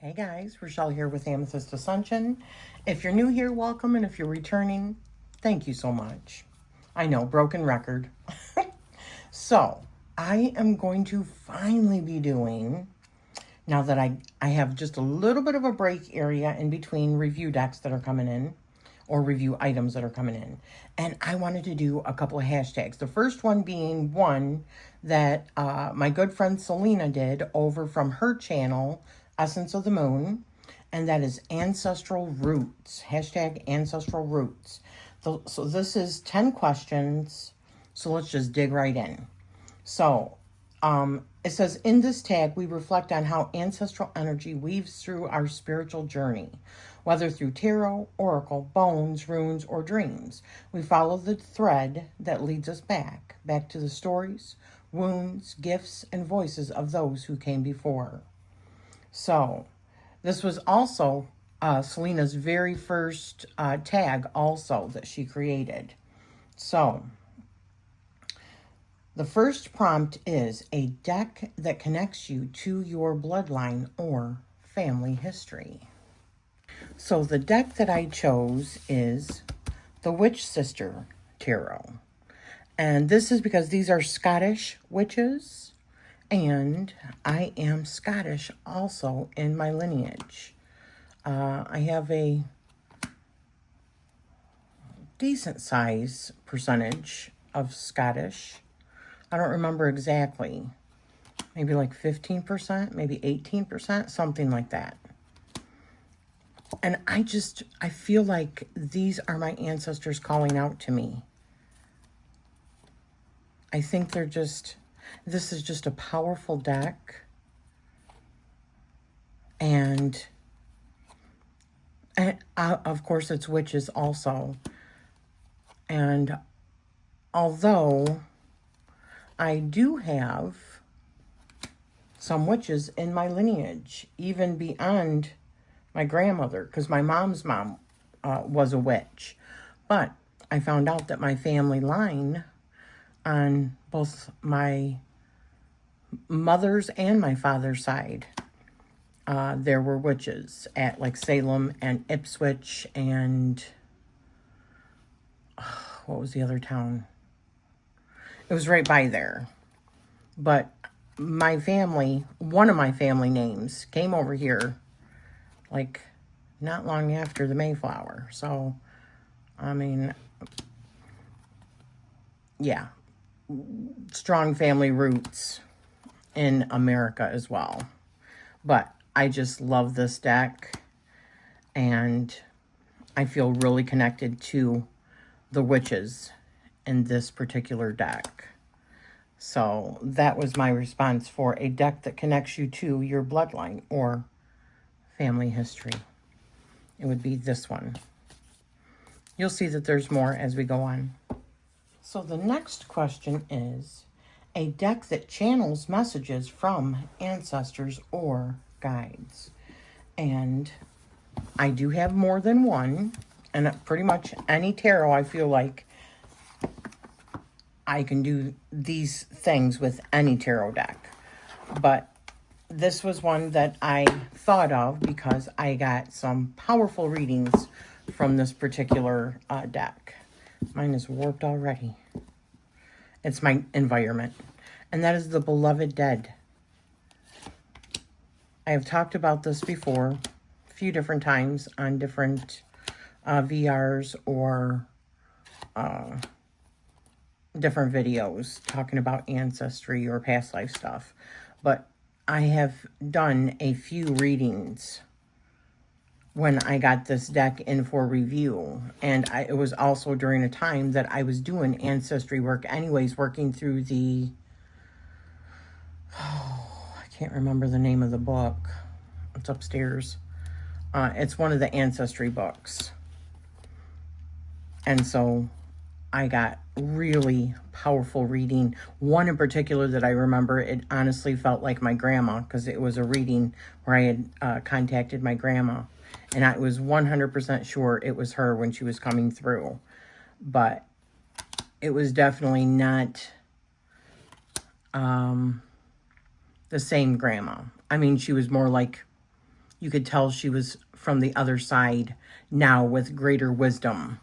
Hey guys, Rochelle here with Amethyst Ascension. If you're new here, welcome, and if you're returning, thank you so much. I know, broken record. So, I am going to finally be doing, now that I have just a little bit of a break area in between review decks that are coming in, or review items that are coming in. And I wanted to do a couple of hashtags. The first one being one that my good friend Selena did over from her channel, Essence of the Moon, and that is Ancestral Roots. Hashtag Ancestral Roots. So this is 10 questions. So let's just dig right in. So it says, in this tag, we reflect on how ancestral energy weaves through our spiritual journey, whether through tarot, oracle, bones, runes, or dreams. We follow the thread that leads us back to the stories, wounds, gifts, and voices of those who came before. So this was also Selena's very first tag also that she created. So the first prompt is a deck that connects you to your bloodline or family history. So the deck that I chose is the Witch Sister Tarot. And this is because these are Scottish witches. And I am Scottish also in my lineage. I have a decent size percentage of Scottish. I don't remember exactly. Maybe like 15%, maybe 18%, something like that. And I feel like these are my ancestors calling out to me. I think this is just a powerful deck. And of course it's witches also. And although I do have some witches in my lineage, even beyond my grandmother, because my mom's mom was a witch. But I found out that my family line on both my mother's and my father's side, there were witches at like Salem and Ipswich and what was the other town? It was right by there. But my family, one of my family names came over here like not long after the Mayflower. So, I mean, yeah, strong family roots in America as well. But I just love this deck, and I feel really connected to the witches in this particular deck. So that was my response for a deck that connects you to your bloodline or family history. It would be this one. You'll see that there's more as we go on. So the next question is a deck that channels messages from ancestors or guides. And I do have more than one, and pretty much any tarot, I feel like I can do these things with any tarot deck. But this was one that I thought of because I got some powerful readings from this particular deck. Mine is warped already. It's my environment. And that is the Beloved Dead. I have talked about this before a few different times on different VRs or different videos talking about ancestry or past life stuff. But I have done a few readings when I got this deck in for review. And it was also during a time that I was doing ancestry work anyways, working through the, I can't remember the name of the book. It's upstairs. It's one of the ancestry books. And so I got really powerful reading. One in particular that I remember, it honestly felt like my grandma, because it was a reading where I had contacted my grandma. And I was 100% sure it was her when she was coming through. But it was definitely not the same grandma. I mean, she was more like you could tell she was from the other side now with greater wisdom.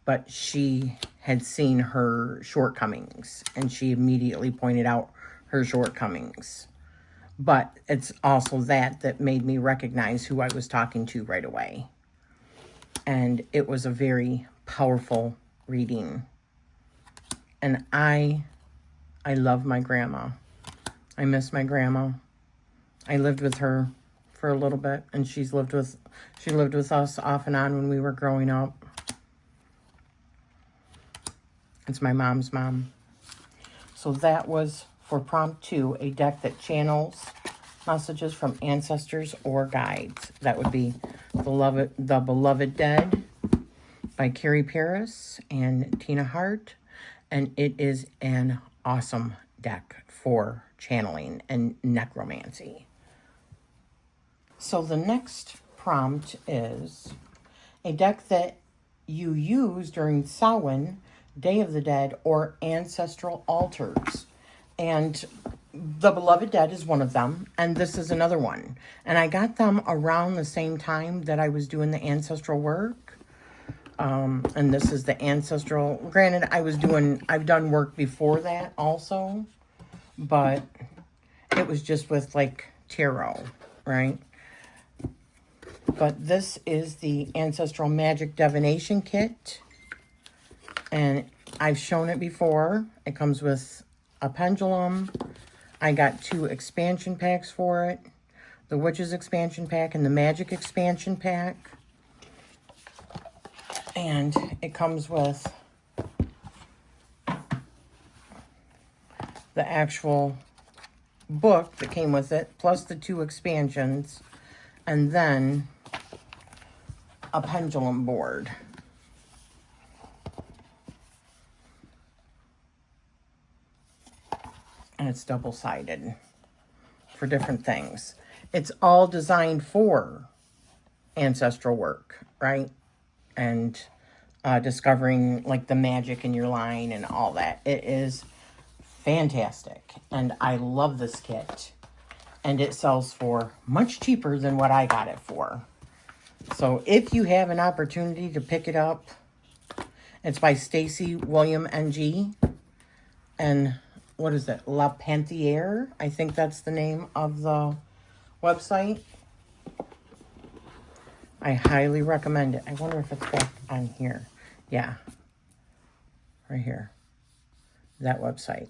But she had seen her shortcomings, and she immediately pointed out her shortcomings. But it's also that made me recognize who I was talking to right away. And it was a very powerful reading. And I love my grandma. I miss my grandma. I lived with her for a little bit, and she lived with us off and on when we were growing up. It's my mom's mom. So that was for prompt 2, a deck that channels messages from ancestors or guides. That would be The Beloved Dead by Carrie Paris and Tina Hart. And it is an awesome deck for channeling and necromancy. So the next prompt is a deck that you use during Samhain, Day of the Dead, or ancestral altars. And The Beloved Dead is one of them, and this is another one. And I got them around the same time that I was doing the ancestral work. And this is the ancestral. Granted, I've done work before that also, but it was just with like tarot, right? But this is the Ancestral Magic Divination Kit. And I've shown it before. It comes with a pendulum. I got 2 expansion packs for it. The Witches expansion pack and the Magic expansion pack. And it comes with the actual book that came with it, plus the 2 expansions, and then a pendulum board. And it's double-sided for different things. It's all designed for ancestral work, right? And discovering like the magic in your line and all that. It is fantastic. And I love this kit. And it sells for much cheaper than what I got it for. So if you have an opportunity to pick it up, it's by Stacy William NG. And what is it? La Panthiere? I think that's the name of the website. I highly recommend it. I wonder if it's back on here. Yeah. Right here. That website.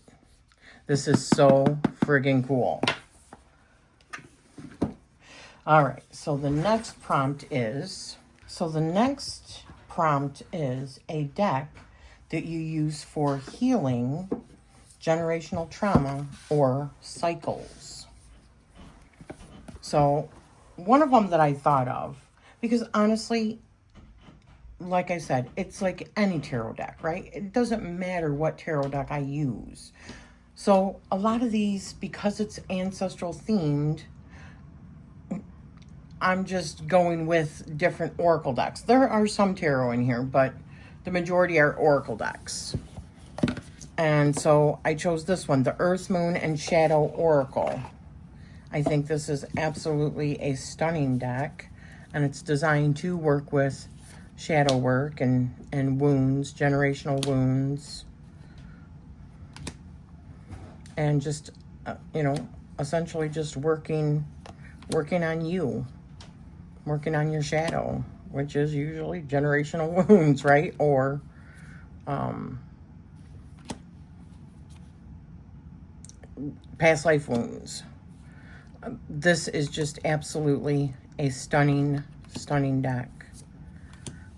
This is so friggin' cool. All right. So the next prompt is a deck that you use for healing generational trauma or cycles. So one of them that I thought of, because honestly, like I said, it's like any tarot deck, right? It doesn't matter what tarot deck I use. So a lot of these, because it's ancestral themed, I'm just going with different oracle decks. There are some tarot in here, but the majority are oracle decks. And so I chose this one, the Earth, Moon, and Shadow Oracle. I think this is absolutely a stunning deck. And it's designed to work with shadow work and wounds, generational wounds. And just, essentially just working on you. Working on your shadow, which is usually generational wounds, right? Or past life wounds. This is just absolutely a stunning deck.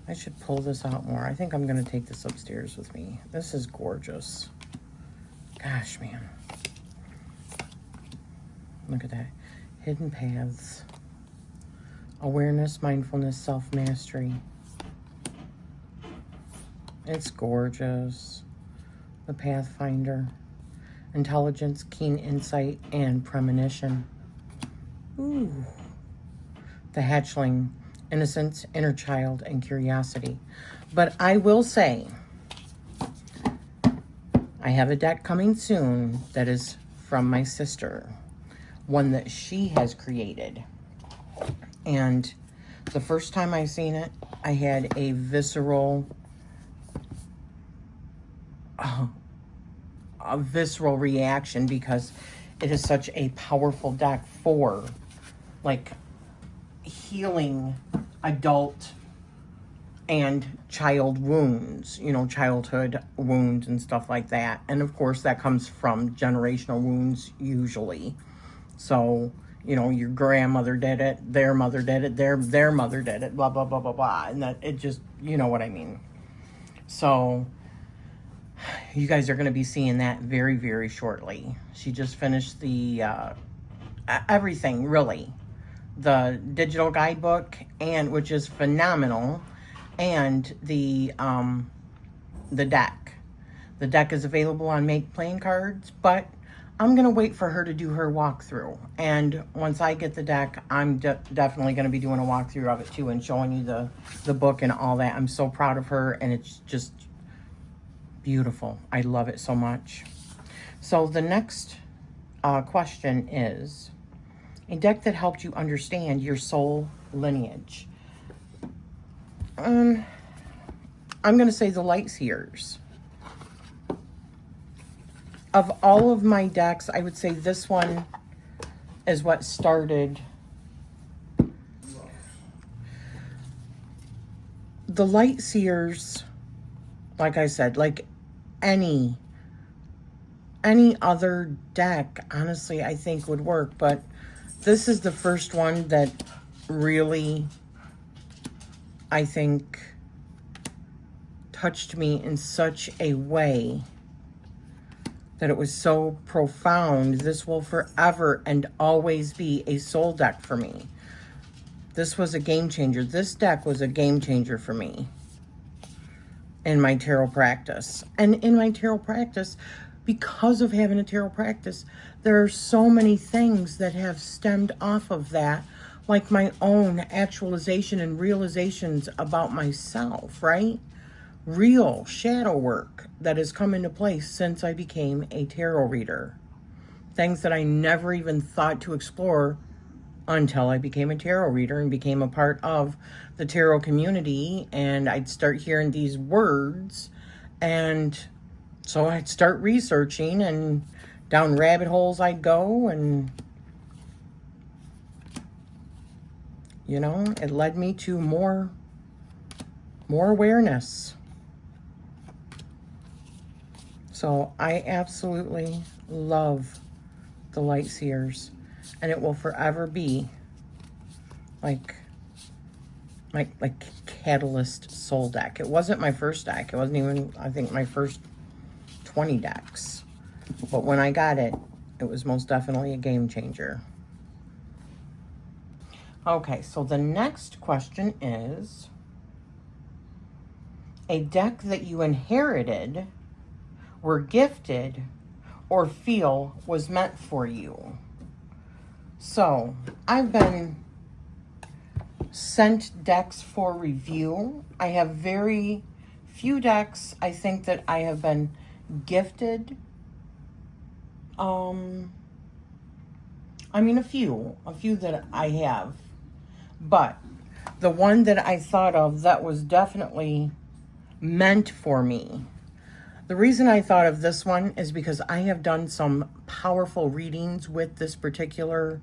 I should pull this out more. I think I'm going to take this upstairs with me. This is gorgeous. Gosh, man. Look at that. Hidden paths. Awareness, mindfulness, self-mastery. It's gorgeous. The Pathfinder. Intelligence, keen insight, and premonition. Ooh. The Hatchling. Innocence, inner child, and curiosity. But I will say, I have a deck coming soon that is from my sister. One that she has created. And the first time I seen it, I had a visceral reaction, because it is such a powerful deck for like healing adult and child wounds, you know, childhood wounds and stuff like that. And of course that comes from generational wounds usually. So, you know, your grandmother did it, their mother did it, their mother did it, blah, blah, blah, blah, blah. And that it just, you know what I mean. So you guys are going to be seeing that very, very shortly. She just finished the, everything really. The digital guidebook, and which is phenomenal, and the deck. The deck is available on Make Playing Cards, but I'm going to wait for her to do her walkthrough. And once I get the deck, I'm definitely going to be doing a walkthrough of it too, and showing you the book and all that. I'm so proud of her, and it's just beautiful. I love it so much. So the next question is, a deck that helped you understand your soul lineage. I'm going to say the Light Seers. Of all of my decks, I would say this one is what started. The Light Seers, like I said, like any other deck, honestly, I think would work. But this is the first one that really, I think, touched me in such a way that it was so profound. This will forever and always be a soul deck for me. This was a game changer. This deck was a game changer for me in my tarot practice. And in my tarot practice, because of having a tarot practice, there are so many things that have stemmed off of that, like my own actualization and realizations about myself, right? Real shadow work that has come into place since I became a tarot reader. Things that I never even thought to explore until I became a tarot reader and became a part of the tarot community. And I'd start hearing these words, and so I'd start researching, and down rabbit holes I'd go, and you know, it led me to more awareness. So I absolutely love the Light Seers, and it will forever be like Catalyst soul deck. It wasn't my first deck. It wasn't even, I think, my first 20 decks. But when I got it, it was most definitely a game changer. Okay, so the next question is, a deck that you inherited, were gifted, or feel was meant for you. So I've been sent decks for review. I have very few decks, I think, that I have been gifted. I mean, a few that I have, but the one that I thought of that was definitely meant for me. The reason I thought of this one is because I have done some powerful readings with this particular,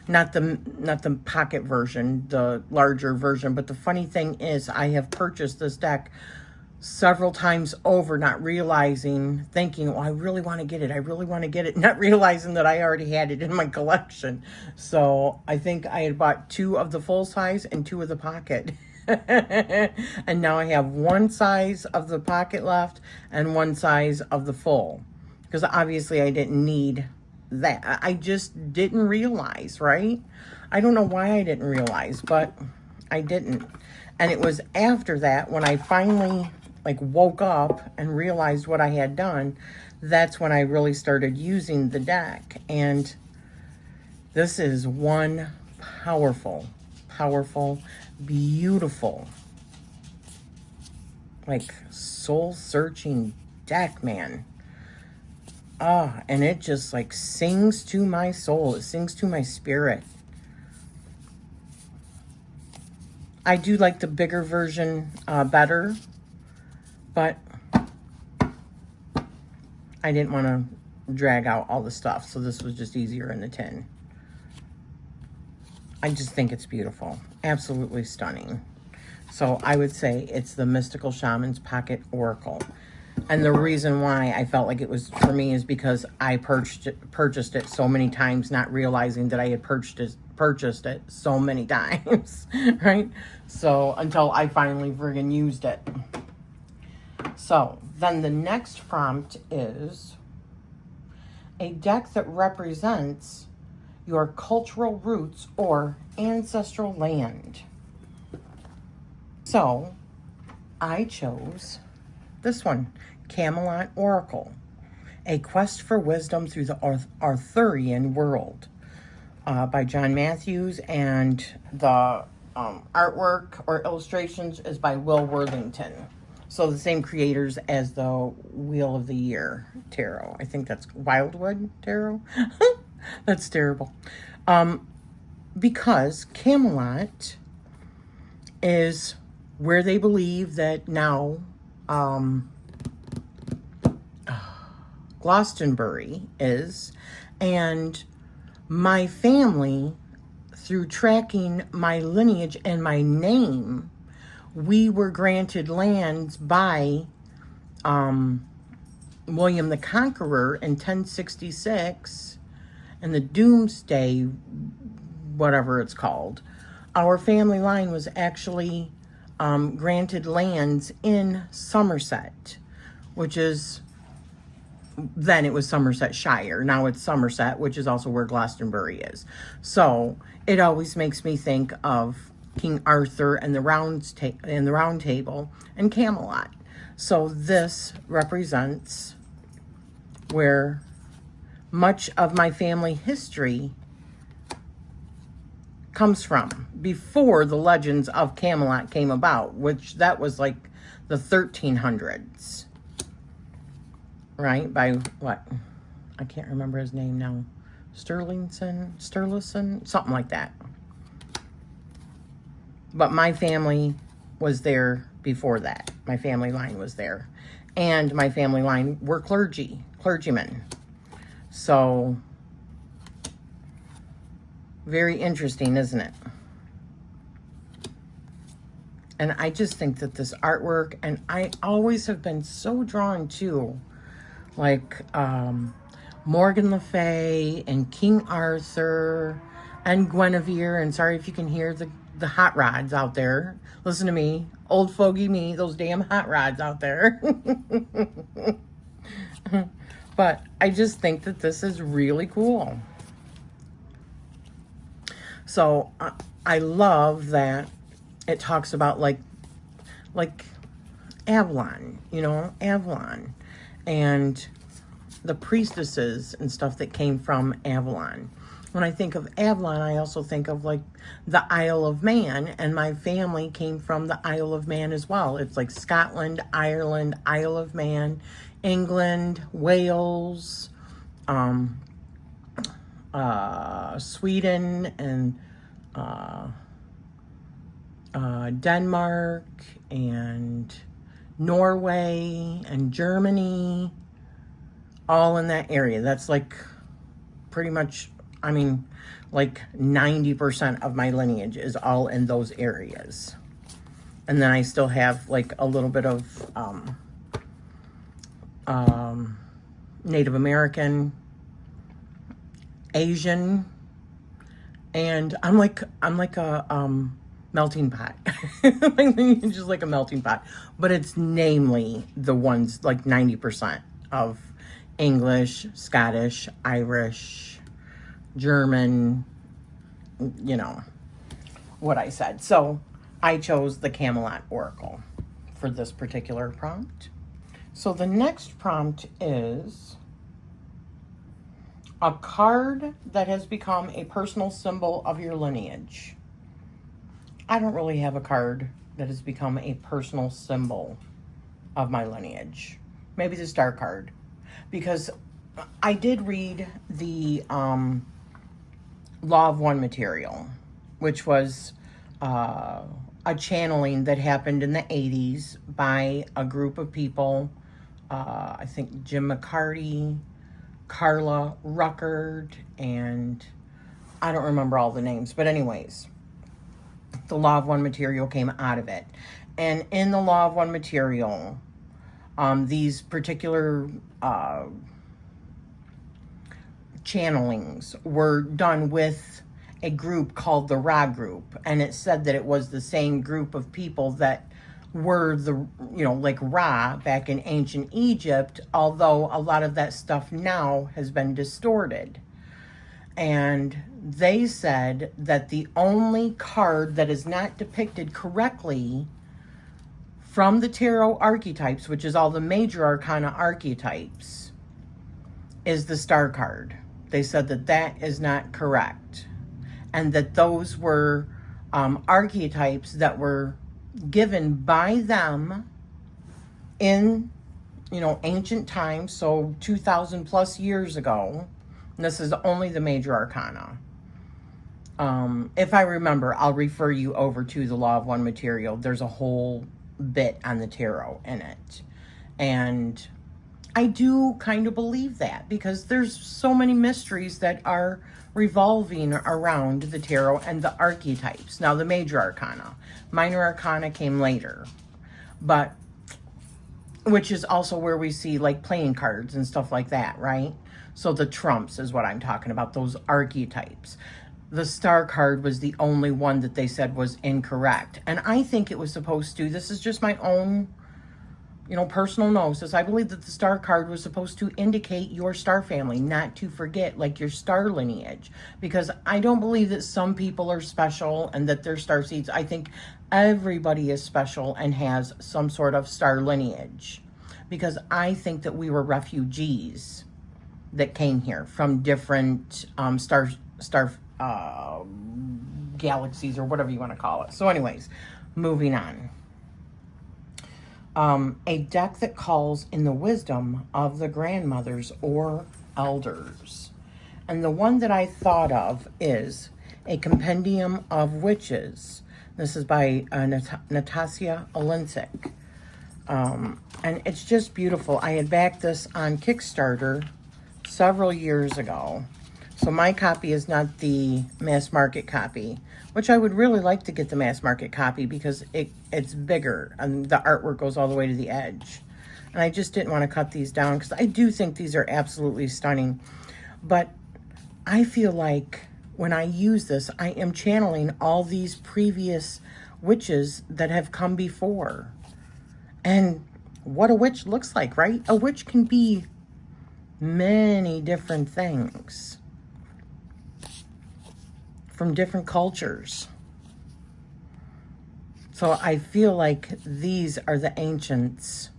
not the pocket version, the larger version, but the funny thing is I have purchased this deck several times over, not realizing, thinking, oh, I really want to get it, not realizing that I already had it in my collection. So I think I had bought 2 of the full size and 2 of the pocket. And now I have 1 size of the pocket left and 1 size of the full, because obviously I didn't need that. I just didn't realize, right? I don't know why I didn't realize, but I didn't. And it was after that, when I finally woke up and realized what I had done, that's when I really started using the deck. And this is one powerful, beautiful, soul-searching deck, man. And it just sings to my soul. It sings to my spirit. I do like the bigger version better, but I didn't want to drag out all the stuff, so this was just easier in the tin. I just think it's beautiful. Absolutely stunning. So I would say it's the Mystical Shaman's Pocket Oracle. And the reason why I felt like it was for me is because I purchased it so many times, not realizing that I had purchased it so many times, right? So until I finally friggin' used it. So then the next prompt is a deck that represents your cultural roots or ancestral land. So I chose this one, Camelot Oracle, A Quest for Wisdom Through the Arthurian World, by John Matthews, and the artwork or illustrations is by Will Worthington. So the same creators as the Wheel of the Year Tarot. I think that's Wildwood Tarot. That's terrible. Because Camelot is where they believe that now Glastonbury is, and my family, through tracking my lineage and my name, we were granted lands by William the Conqueror in 1066, and the Doomsday, whatever it's called. Our family line was actually granted lands in Somerset, which is, then it was Somersetshire. Now it's Somerset, which is also where Glastonbury is. So it always makes me think of King Arthur and the Round Table and Camelot. So this represents where much of my family history comes from before the legends of Camelot came about, which that was like the 1300s, right? By what? I can't remember his name now. Stirlingson, something like that. But my family was there before that. My family line was there. And my family line were clergymen. So, very interesting, isn't it? And I just think that this artwork, and I always have been so drawn to, like, Morgan Le Fay and King Arthur and Guinevere. And sorry if you can hear the hot rods out there. Listen to me, old fogey me, those damn hot rods out there. But I just think that this is really cool. So I love that it talks about like Avalon, Avalon, and the priestesses and stuff that came from Avalon. When I think of Avalon, I also think of like the Isle of Man, and my family came from the Isle of Man as well. It's like Scotland, Ireland, Isle of Man, England, Wales, Sweden, and Denmark, and Norway, and Germany, all in that area. That's like pretty much, I mean, like 90% of my lineage is all in those areas. And then I still have like a little bit of Native American, Asian, and I'm like a melting pot. My lineage is like a melting pot, but it's namely the ones like 90% of English, Scottish, Irish, German, what I said. So I chose the Camelot Oracle for this particular prompt. So the next prompt is a card that has become a personal symbol of your lineage. I don't really have a card that has become a personal symbol of my lineage. Maybe the star card, because I did read the Law of One material, which was a channeling that happened in the 80s by a group of people. I think Jim McCarty, Carla Ruckert, and I don't remember all the names. But anyways, the Law of One material came out of it. And in the Law of One material, these particular channelings were done with a group called the Ra group, and it said that it was the same group of people that were the, you know, like Ra back in ancient Egypt, although a lot of that stuff now has been distorted. And they said that the only card that is not depicted correctly from the tarot archetypes, which is all the major arcana archetypes, is the star card. They said that that is not correct, and that those were archetypes that were given by them in, you know, ancient times, so 2,000 plus years ago. And this is only the major arcana. If I remember, I'll refer you over to the Law of One material. There's a whole bit on the tarot in it. And I do kind of believe that, because there's so many mysteries that are revolving around the tarot and the archetypes. Now, the major arcana. Minor arcana came later. But, which is also where we see like playing cards and stuff like that, right? So the trumps is what I'm talking about, those archetypes. The star card was the only one that they said was incorrect. And I think it was supposed to, this is just my own, you know, personal gnosis. I believe that the star card was supposed to indicate your star family, not to forget, like, your star lineage. Because I don't believe that some people are special and that they're star seeds. I think everybody is special and has some sort of star lineage. Because I think that we were refugees that came here from different star galaxies, or whatever you want to call it. So anyways, moving on. A deck that calls in the wisdom of the grandmothers or elders. And the one that I thought of is a compendium of witches. This is by Natasha Olinsik. And it's just beautiful. I had backed this on Kickstarter several years ago. So my copy is not the mass market copy, which I would really like to get the mass market copy, because it's bigger and the artwork goes all the way to the edge. And I just didn't want to cut these down, because I do think these are absolutely stunning. But I feel like when I use this, I am channeling all these previous witches that have come before. And what a witch looks like, right? A witch can be many different things from different cultures. So I feel like these are the ancients,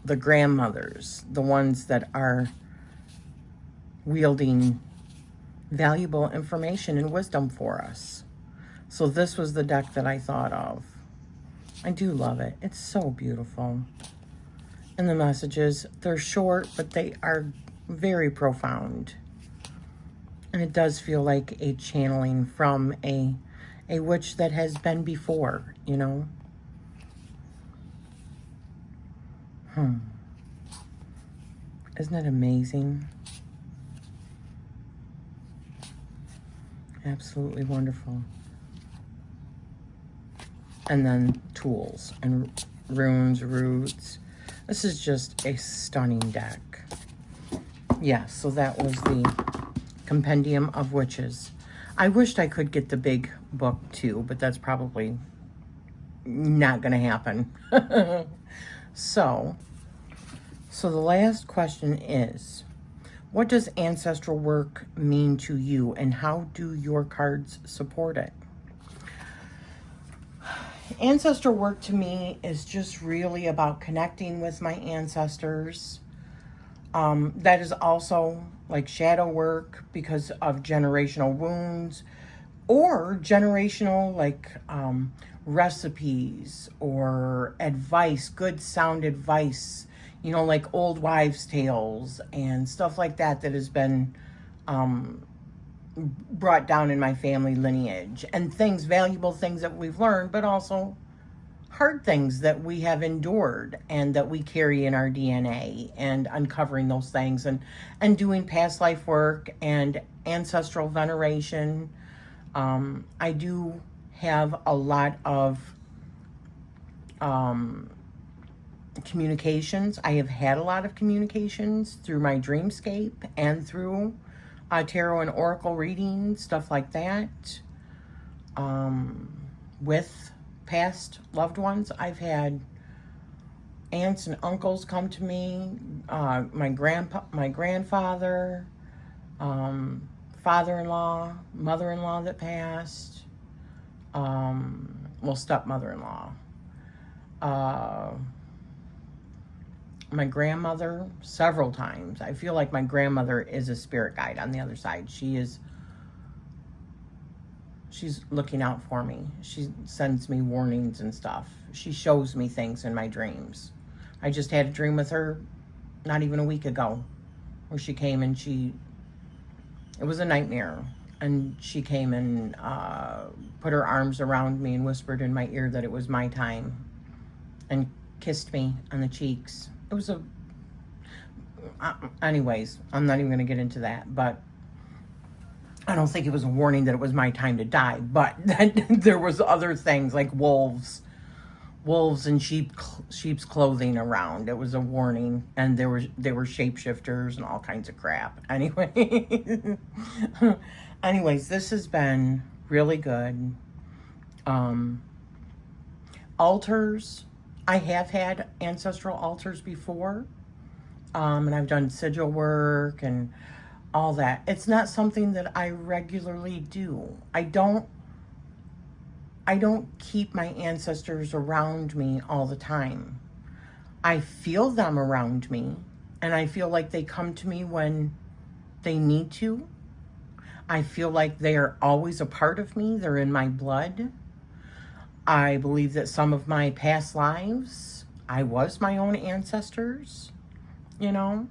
the grandmothers, the ones that are wielding valuable information and wisdom for us. So this was the deck that I thought of. I do love it. It's so beautiful. And the messages, they're short, but they are very profound. And it does feel like a channeling from a witch that has been before, you know? Isn't it amazing? Absolutely wonderful. And then tools and runes, roots. This is just a stunning deck. Yeah, so that was the Compendium of Witches. I wished I could get the big book too, but that's probably not going to happen. So the last question is, what does ancestral work mean to you, and how do your cards support it? Ancestral work to me is just really about connecting with my ancestors. That is also like shadow work because of generational wounds, or generational like recipes or advice, good sound advice, you know, like old wives' tales and stuff like that that has been brought down in my family lineage, and things, valuable things that we've learned, but also hard things that we have endured and that we carry in our DNA, and uncovering those things, and doing past life work and ancestral veneration. I do have a lot of communications. I have had a lot of communications through my dreamscape and through tarot and oracle reading, stuff like that, with past loved ones. I've had aunts and uncles come to me, my grandfather, father-in-law, mother-in-law that passed, stepmother-in-law, my grandmother several times. I feel like my grandmother is a spirit guide on the other side. She's looking out for me. She sends me warnings and stuff. She shows me things in my dreams. I just had a dream with her not even a week ago, where she came and it was a nightmare, and she came and put her arms around me and whispered in my ear that it was my time, and kissed me on the cheeks. It was anyways, I'm not even going to get into that, but I don't think it was a warning that it was my time to die, but there was other things like wolves in sheep's clothing around. It was a warning, and they were shapeshifters and all kinds of crap. Anyway, anyways, this has been really good. Altars. I have had ancestral altars before, and I've done sigil work and all that. It's not something that I regularly do. I don't keep my ancestors around me all the time. I feel them around me, and I feel like they come to me when they need to. I feel like they are always a part of me. They're in my blood. I believe that some of my past lives, I was my own ancestors, but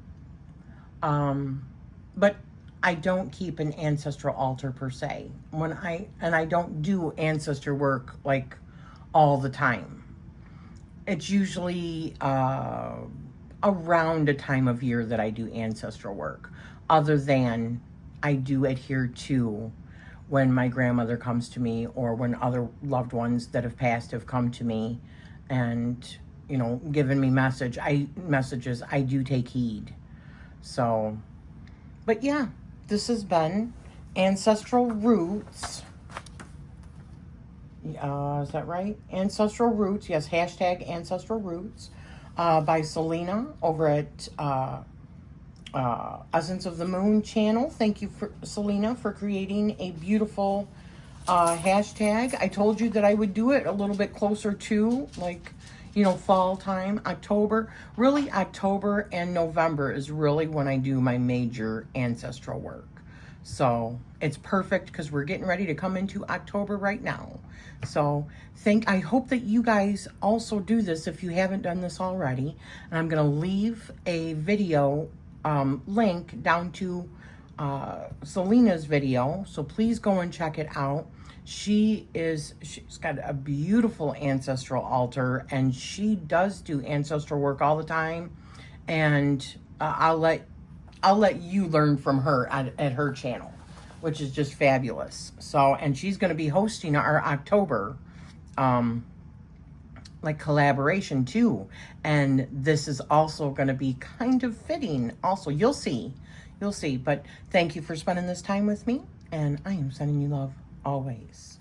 I don't keep an ancestral altar per se. I don't do ancestor work like all the time. It's usually around a time of year that I do ancestral work, other than I do adhere to when my grandmother comes to me, or when other loved ones that have passed have come to me and, given me messages, I do take heed. So, but yeah, this has been Ancestral Roots. Is that right? Ancestral Roots, yes, hashtag Ancestral Roots, by Selena over at Essence of the Moon channel. Thank you, Selena, for creating a beautiful hashtag. I told you that I would do it a little bit closer to, fall time, October. Really, October and November is really when I do my major ancestral work. So it's perfect because we're getting ready to come into October right now. So I hope that you guys also do this if you haven't done this already. And I'm going to leave a video link down to Selena's video, so please go and check it out. She's got a beautiful ancestral altar, and she does do ancestral work all the time, and I'll let you learn from her at her channel, which is just fabulous. So, and she's going to be hosting our October collaboration too, and this is also going to be kind of fitting also. You'll see, but thank you for spending this time with me, and I am sending you love always.